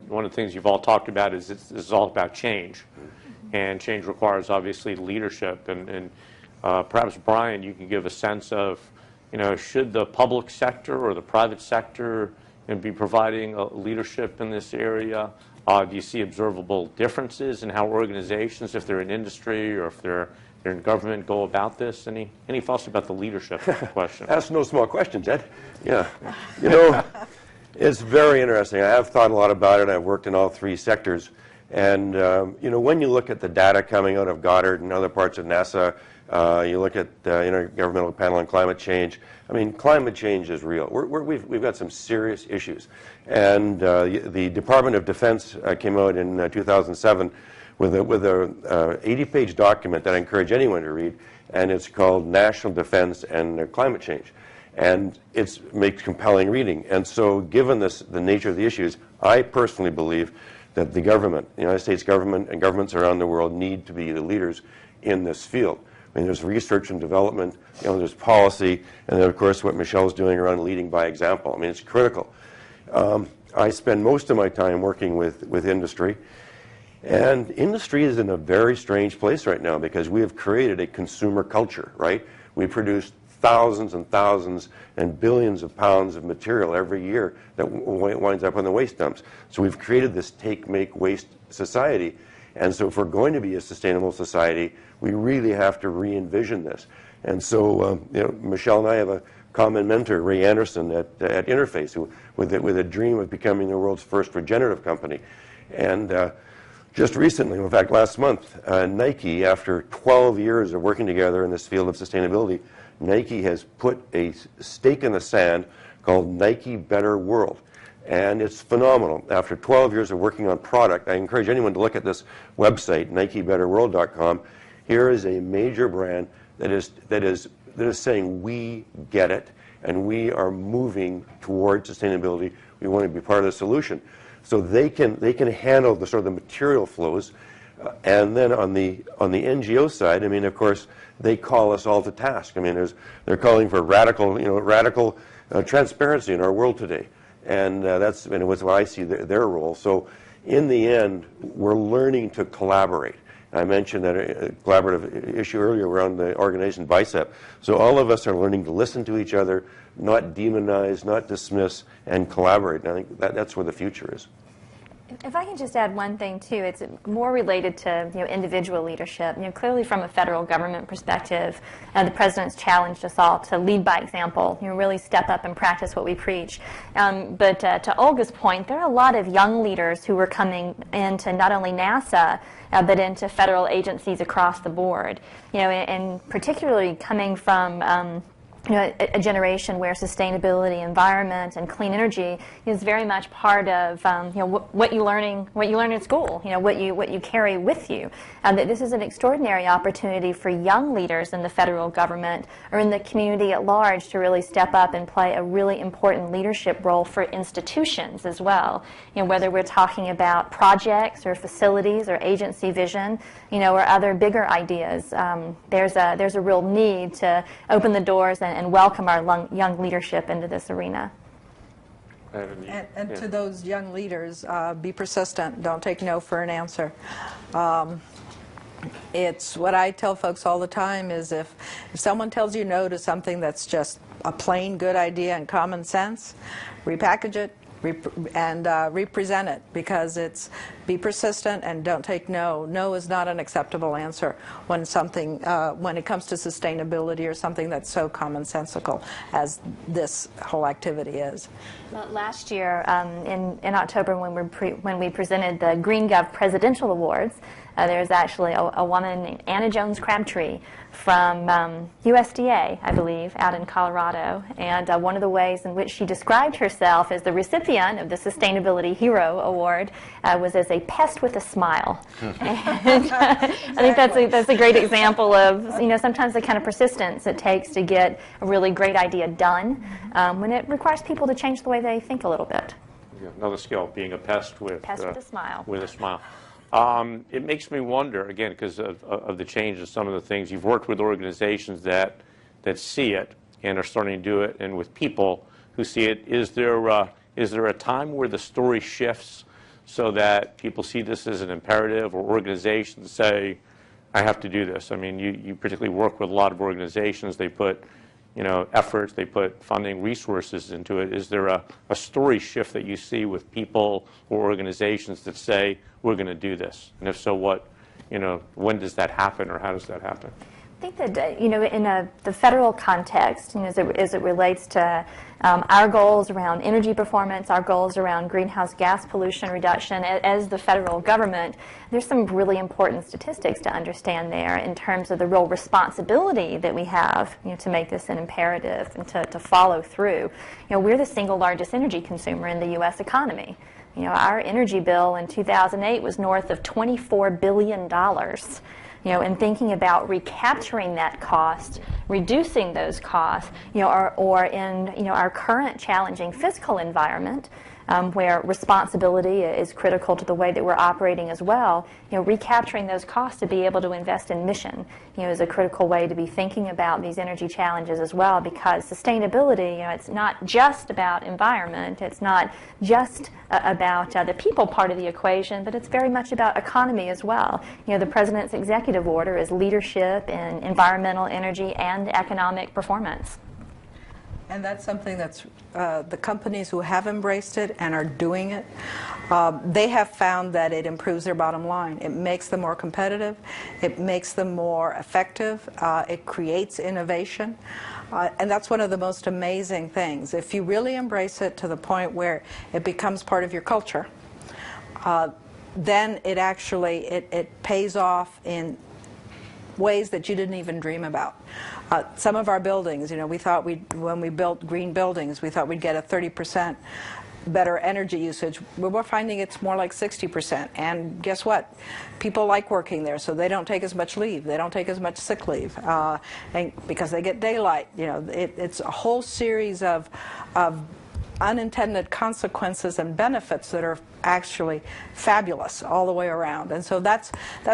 one of the things you've all talked about is this is all about change. And change requires, obviously, leadership. And perhaps, Brian, you can give a sense of, should the public sector or the private sector be providing leadership in this area? Do you see observable differences in how organizations, if they're in industry or if they're in government, go about this? Any thoughts about the leadership question? That's no small question, Ted. Yeah. It's very interesting. I have thought a lot about it. I've worked in all three sectors. And, when you look at the data coming out of Goddard and other parts of NASA, you look at the Intergovernmental Panel on Climate Change. I mean, climate change is real. We've got some serious issues. And the Department of Defense came out in 2007 with a 80-page document that I encourage anyone to read, and it's called National Defense and Climate Change. And it makes compelling reading. And so given the nature of the issues, I personally believe that the government, the United States government and governments around the world need to be the leaders in this field. I mean, there's research and development, there's policy, and then, of course, what Michelle's doing around leading by example. I mean, it's critical. I spend most of my time working with industry, and industry is in a very strange place right now because we have created a consumer culture, right? We produce thousands and thousands and billions of pounds of material every year that winds up on the waste dumps. So we've created this take, make, waste society. And so if we're going to be a sustainable society, we really have to re-envision this. And so, Michelle and I have a common mentor, Ray Anderson, at Interface, with a dream of becoming the world's first regenerative company. And just recently, in fact, last month, Nike, after 12 years of working together in this field of sustainability, Nike has put a stake in the sand called Nike Better World. And it's phenomenal. After 12 years of working on product, I encourage anyone to look at this website, NikeBetterWorld.com. Here is a major brand that is saying we get it, and we are moving toward sustainability. We want to be part of the solution. So they can handle the sort of the material flows. And then on the NGO side, I mean, of course, they call us all to task. I mean, they're calling for radical transparency in our world today, and that's what I see their role. So, in the end, we're learning to collaborate. I mentioned that collaborative issue earlier around the organization BICEP. So all of us are learning to listen to each other, not demonize, not dismiss, and collaborate. And I think that's where the future is. If I can just add one thing too, it's more related to individual leadership. Clearly from a federal government perspective, the president's challenged us all to lead by example. Really step up and practice what we preach. But to Olga's point, there are a lot of young leaders who are coming into not only NASA but into federal agencies across the board. And particularly coming from a generation where sustainability, environment, and clean energy is very much part of what you learn in school. What you carry with you. That this is an extraordinary opportunity for young leaders in the federal government or in the community at large to really step up and play a really important leadership role for institutions as well. Whether we're talking about projects or facilities or agency vision, or other bigger ideas. There's a real need to open the doors and welcome our young leadership into this arena. And to those young leaders, be persistent. Don't take no for an answer. It's what I tell folks all the time is if someone tells you no to something that's just a plain good idea and common sense, repackage it and represent it, because it's be persistent and don't take no. No is not an acceptable answer when it comes to sustainability or something that's so commonsensical as this whole activity is. Well, last year in October when we presented the Green Gov Presidential Awards, there's actually a woman named Anna Jones Crabtree from USDA, I believe, out in Colorado. And one of the ways in which she described herself as the recipient of the Sustainability Hero Award was as a pest with a smile. And I think that's a great example of sometimes the kind of persistence it takes to get a really great idea done when it requires people to change the way they think a little bit. Yeah, another skill, being a pest with a smile. With a smile. It makes me wonder, again, because of the change of some of the things. You've worked with organizations that see it and are starting to do it, and with people who see it. Is there a time where the story shifts so that people see this as an imperative, or organizations say, I have to do this? I mean, you particularly work with a lot of organizations. They put efforts, they put funding, resources into it. Is there a story shift that you see with people or organizations that say, we're going to do this? And if so, when does that happen, or how does that happen? I think that, in the federal context, as it relates to our goals around energy performance, our goals around greenhouse gas pollution reduction, as the federal government, there's some really important statistics to understand there in terms of the real responsibility that we have, to make this an imperative and to follow through. We're the single largest energy consumer in the U.S. economy. Our energy bill in 2008 was north of $24 billion. And thinking about recapturing that cost, reducing those costs, or in our current challenging fiscal environment, where responsibility is critical to the way that we're operating as well, recapturing those costs to be able to invest in mission, is a critical way to be thinking about these energy challenges as well, because sustainability, it's not just about environment, it's not just about the people part of the equation, but it's very much about economy as well. The President's executive order is leadership in environmental, energy, and economic performance. And that's something that's the companies who have embraced it and are doing it, they have found that it improves their bottom line. It makes them more competitive. It makes them more effective. It creates innovation. And that's one of the most amazing things. If you really embrace it to the point where it becomes part of your culture, then it actually it pays off in ways that you didn't even dream about. Some of our buildings, we thought when we built green buildings, we thought we'd get a 30% better energy usage. We're finding it's more like 60%. And guess what? People like working there, so they don't take as much leave. They don't take as much sick leave and because they get daylight. It's a whole series of unintended consequences and benefits that are actually fabulous all the way around. And so that's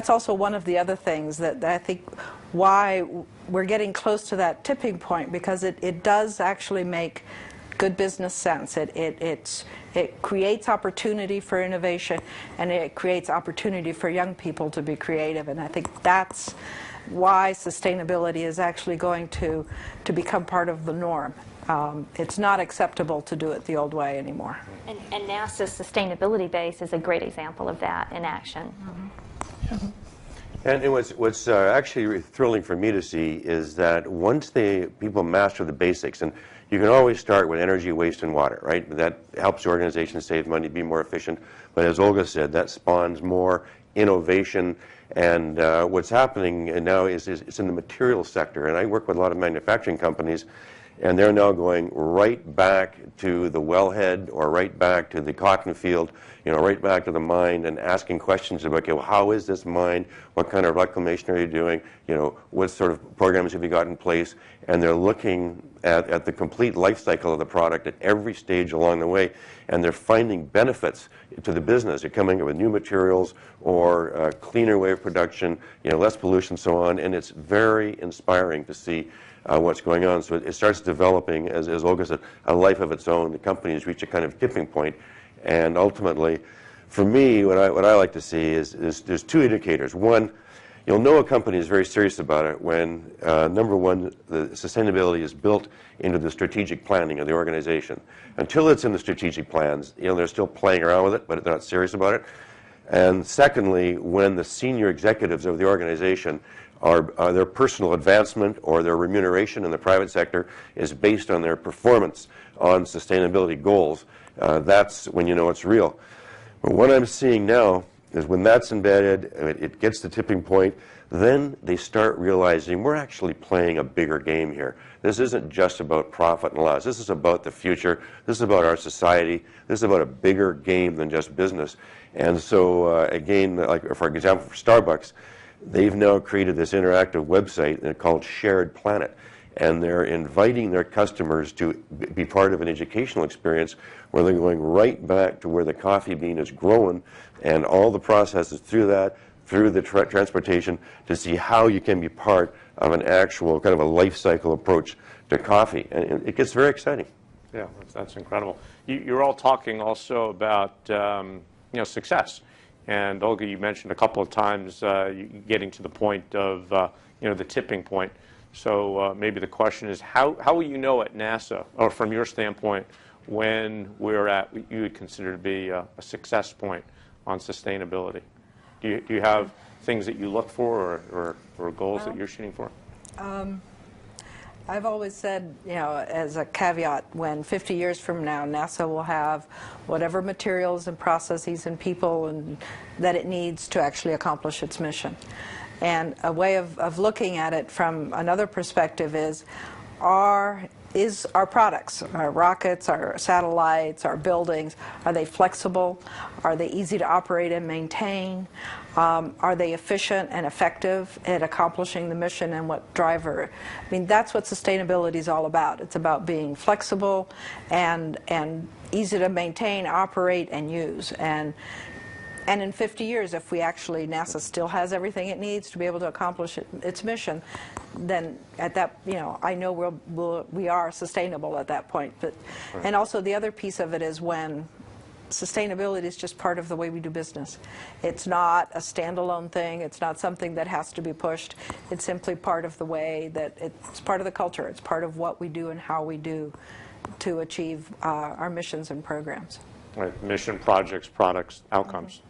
also one of the other things that I think why we're getting close to that tipping point, because it does actually make good business sense. It creates opportunity for innovation, and it creates opportunity for young people to be creative. And I think that's why sustainability is actually going to become part of the norm. It's not acceptable to do it the old way anymore. And NASA's sustainability base is a great example of that in action. Mm-hmm. And what's actually thrilling for me to see is that once people master the basics, and you can always start with energy, waste, and water, right? That helps organizations save money, be more efficient. But as Olga said, that spawns more innovation. And what's happening now is it's in the materials sector. And I work with a lot of manufacturing companies, and they're now going right back to the wellhead or right back to the cotton field, right back to the mine, and asking questions about, how is this mine? What kind of reclamation are you doing? What sort of programs have you got in place? And they're looking at the complete life cycle of the product at every stage along the way, and they're finding benefits to the business. They're coming up with new materials or a cleaner way of production, less pollution, so on, and it's very inspiring to see what's going on. So it starts developing, as Olga said, a life of its own. The companies reach a kind of tipping point, and ultimately, for me, what I like to see is there's two indicators. One, you'll know a company is very serious about it when, number one, the sustainability is built into the strategic planning of the organization. Until it's in the strategic plans, they're still playing around with it, but they're not serious about it. And secondly, when the senior executives of the organization their personal advancement or their remuneration in the private sector is based on their performance on sustainability goals, that's when you know it's real. But what I'm seeing now is when that's embedded, it gets to tipping point, then they start realizing we're actually playing a bigger game here. This isn't just about profit and loss. This is about the future. This is about our society. This is about a bigger game than just business. And so, again, like for example, for Starbucks, they've now created this interactive website called Shared Planet, and they're inviting their customers to be part of an educational experience where they're going right back to where the coffee bean is grown and all the processes through that, through the transportation, to see how you can be part of an actual kind of a life cycle approach to coffee. And it gets very exciting. Yeah, that's incredible. You're all talking also about success. And Olga, you mentioned a couple of times getting to the point of the tipping point. So maybe the question is, how will you know at NASA, or from your standpoint, when we're at what you would consider to be a success point on sustainability? Do you have things that you look for, or goals that you're shooting for? I've always said, as a caveat, when 50 years from now NASA will have whatever materials and processes and people and that it needs to actually accomplish its mission. And a way of looking at it from another perspective is our products, our rockets, our satellites, our buildings, are they flexible? Are they easy to operate and maintain? Are they efficient and effective at accomplishing the mission, and what driver? I mean, that's what sustainability is all about. It's about being flexible and easy to maintain, operate, and use. And in 50 years, if NASA still has everything it needs to be able to accomplish its mission, then at that, I know we are sustainable at that point. But, and also the other piece of it is when sustainability is just part of the way we do business. It's not a standalone thing. It's not something that has to be pushed. It's simply part of the way that it's part of the culture. It's part of what we do and how we do to achieve our missions and programs. Right. Mission, projects, products, outcomes.